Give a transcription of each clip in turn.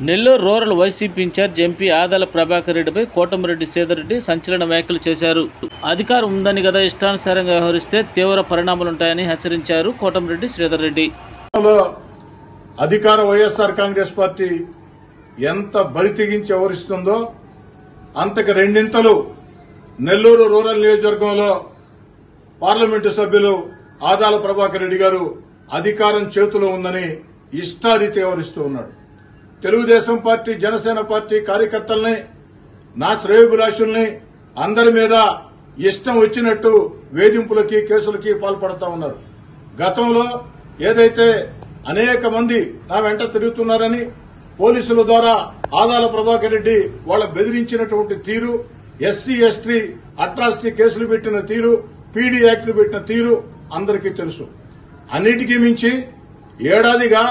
Nellore rural YCP incharge MP Adala Prabhakar రెడ్డిపై కోటమిరెడ్డి శ్రీధర్రెడ్డి సంచలన వ్యాఖ్యలు చేశారు. అధికారం ఉందని కదా ఇష్టానుసారంగా వ్యవహరిస్తే తీవ్ర పరిణామాలుంటాయని హెచ్చరించారు కోటమిరెడ్డి శ్రీధర్రెడ్డి. అధికార వైఎస్ఆర్ కాంగ్రెస్ పార్టీ ఎంత బరి తెగించి వ్యవహరిస్తుందో అంతకు రెండింతలు నెల్లూరు రూరల్ నియోజకవర్గంలో పార్లమెంటు సభ్యులు ఆదాల ప్రభాకర్ రెడ్డి గారు అధికారం చేతిలో ఉందని ఇష్టారీతి వ్యవహరిస్తూ ఉన్నాడు. తెలుగుదేశం పార్టీ, జనసేన పార్టీ కార్యకర్తల్ని, నా శ్రేయోభిలాషుల్ని అందరి మీద ఇష్టం వచ్చినట్టు వేధింపులకి, కేసులకి పాల్పడతా ఉన్నారు. గతంలో ఏదైతే అనేక మంది నా వెంట తిరుగుతున్నారని పోలీసుల ద్వారా ఆదాల ప్రభాకర్ రెడ్డి వాళ్ళ బెదిరించినటువంటి తీరు, ఎస్సీ ఎస్టీ అట్రాసిటీ కేసులు పెట్టిన తీరు, పీడీ యాక్టులు పెట్టిన తీరు అందరికీ తెలుసు. అన్నిటికీ మించి ఏడాదిగా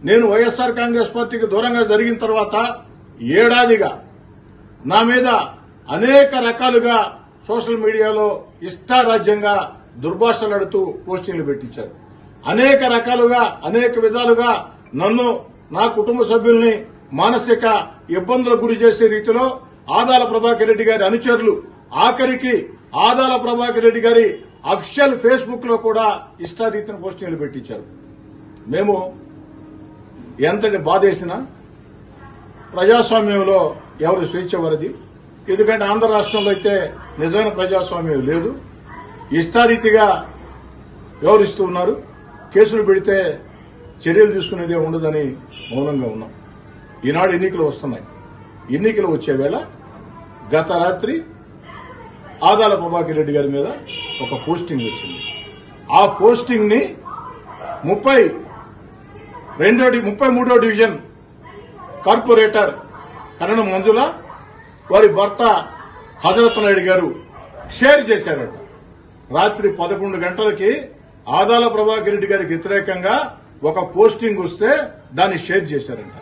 నేను వైఎస్ఆర్ కాంగ్రెస్ పార్టీకి దూరంగా జరిగిన తర్వాత ఏడాదిగా నా మీద అనేక రకాలుగా సోషల్ మీడియాలో ఇష్టారాజ్యంగా దుర్భాషలాడుతూ పోస్టింగ్లు పెట్టించారు. అనేక రకాలుగా, అనేక విధాలుగా నన్ను, నా కుటుంబ సభ్యుల్ని మానసిక ఇబ్బందులకు గురి చేసే రీతిలో ఆదాల ప్రభాకర్ రెడ్డి గారి అనుచరులు, ఆఖరికి ఆదాల ప్రభాకర్ రెడ్డి గారి అఫిషియల్ ఫేస్బుక్ లో కూడా ఇష్టారీతిని పోస్టింగ్లు పెట్టించారు. మేము ఎంతటి బాధేసినా ప్రజాస్వామ్యంలో ఎవరి స్వేచ్ఛ వరది. ఎందుకంటే ఆంధ్ర రాష్ట్రంలో అయితే నిజమైన ప్రజాస్వామ్యం లేదు. ఇష్టారీతిగా వ్యవహరిస్తూ ఉన్నారు. కేసులు పెడితే చర్యలు తీసుకునేదే ఉండదని మౌనంగా ఉన్నాం. ఈనాడు ఎన్నికలు వస్తున్నాయి. ఎన్నికలు వచ్చే వేళ గత రాత్రి ఆదాల ప్రభాకర్ రెడ్డి గారి మీద ఒక పోస్టింగ్ వచ్చింది. ఆ పోస్టింగ్ ని 33వ డివిజన్ కార్పొరేటర్ కరణం మంజుల వారి భర్త హజరత్ నాయుడు గారు షేర్ చేశారట. రాత్రి 11 గంటలకి ఆదాల ప్రభాకర్ రెడ్డి గారికి వ్యతిరేకంగా ఒక పోస్టింగ్ వస్తే దాన్ని షేర్ చేశారంట.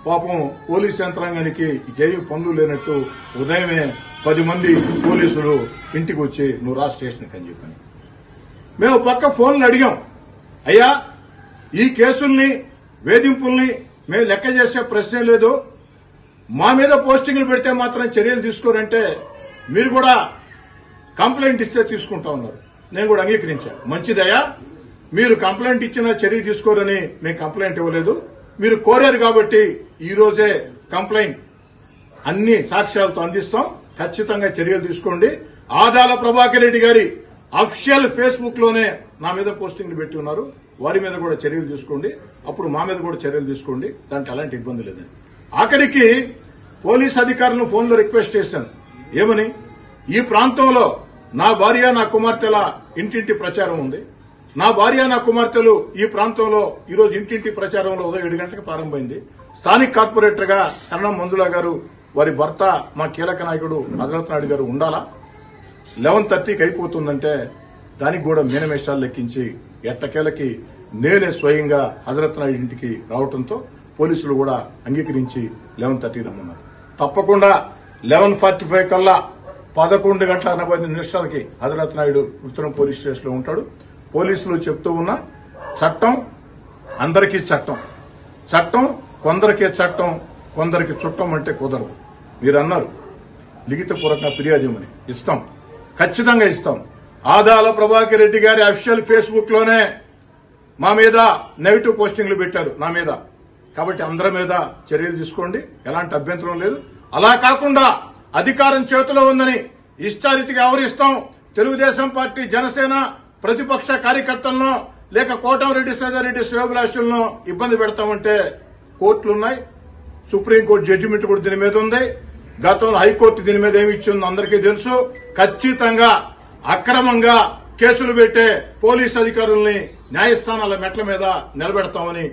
పాపం పోలీస్ యంత్రాంగానికి ఏమీ పనులు లేనట్టు ఉదయమే 10 మంది పోలీసులు ఇంటికి వచ్చి నువ్వు రా స్టేషన్కి అని చెప్పాను. మేము పక్క ఫోన్లు అడిగాం, అయ్యా ఈ కేసుల్ని, వేధింపుల్ని మేము లెక్క చేసే ప్రశ్నే లేదు, మా మీద పోస్టింగ్లు పెడితే మాత్రం చర్యలు తీసుకోరంటే మీరు కూడా కంప్లైంట్ ఇస్తే తీసుకుంటా ఉన్నారు. నేను కూడా అంగీకరించాను. మంచిదయ్యా, మీరు కంప్లైంట్ ఇచ్చినా చర్య తీసుకోరని మేము కంప్లైంట్ ఇవ్వలేదు. మీరు కోరారు కాబట్టి ఈ రోజే కంప్లైంట్ అన్ని సాక్ష్యాలతో అందిస్తాం. ఖచ్చితంగా చర్యలు తీసుకోండి. ఆదాల ప్రభాకర్ రెడ్డి గారి అఫిషియల్ ఫేస్బుక్ లోనే నా మీద పోస్టింగ్లు పెట్టి ఉన్నారు. వారి మీద కూడా చర్యలు తీసుకోండి, అప్పుడు మా మీద కూడా చర్యలు తీసుకోండి. దానికి అలాంటి ఇబ్బంది లేదని. ఆఖరికి పోలీస్ అధికారులను ఫోన్లో రిక్వెస్ట్ చేశాను. ఏమని, ఈ ప్రాంతంలో నా భార్య, నా కుమార్తెల ఇంటింటి ప్రచారం ఉంది. నా భార్య, నా కుమార్తెలు ఈ ప్రాంతంలో ఈరోజు ఇంటింటి ప్రచారంలో ఉదయం 7 గంటలకు ప్రారంభమైంది. స్థానిక కార్పొరేటర్ గా కరణం మంజుల గారు, వారి భర్త మా కీలక నాయకుడు హజరత్ నాయుడు గారు ఉండాలా? 11:30కి అయిపోతుందంటే దానికి కూడా మీనమేషాలు లెక్కించి ఎట్టకేలకి నేనే స్వయంగా హజరత్ నాయుడు ఇంటికి రావడంతో పోలీసులు కూడా అంగీకరించి 11:30 రమ్మన్నారు. తప్పకుండా 11:45 కల్లా 11:40 హజరత్ నాయుడు ఉత్తరం పోలీస్ స్టేషన్ లో ఉంటాడు. పోలీసులు చెప్తూ ఉన్న చట్టం అందరికీ చట్టం, చట్టం కొందరికే చట్టం, కొందరికి చుట్టం అంటే కుదరదు. మీరు అన్నారు లిఖితపూర్వకంగా ఫిర్యాదు ఇవ్వమని. ఇస్తాం, ఖచ్చితంగా ఇస్తాం. ఆదాల ప్రభాకర్ రెడ్డి గారి అఫిషియల్ ఫేస్బుక్ లోనే మా మీద నెగిటివ్ పోస్టింగ్లు పెట్టారు నా మీద. కాబట్టి అందరి మీద చర్యలు తీసుకోండి, ఎలాంటి అభ్యంతరం లేదు. అలా కాకుండా అధికారం చేతిలో ఉందని ఇష్టారీతిగా వ్యవహరిస్తాం. తెలుగుదేశం పార్టీ, జనసేన ప్రతిపక్ష కార్యకర్తలను లేక కోటమిరెడ్డి శ్రీధర్రెడ్డి శ్రేయోభిలాషులను ఇబ్బంది పెడతామంటే కోర్టులున్నాయి. సుప్రీంకోర్టు జడ్జిమెంట్ కూడా దీని మీద ఉంది. గతంలో హైకోర్టు దీని మీద ఏమి ఇచ్చిందో అందరికీ తెలుసు. ఖచ్చితంగా అక్రమంగా కేసులు పెట్టే పోలీస్ అధికారుల్ని న్యాయస్థానాల మెట్ల మీద నిలబెడతామని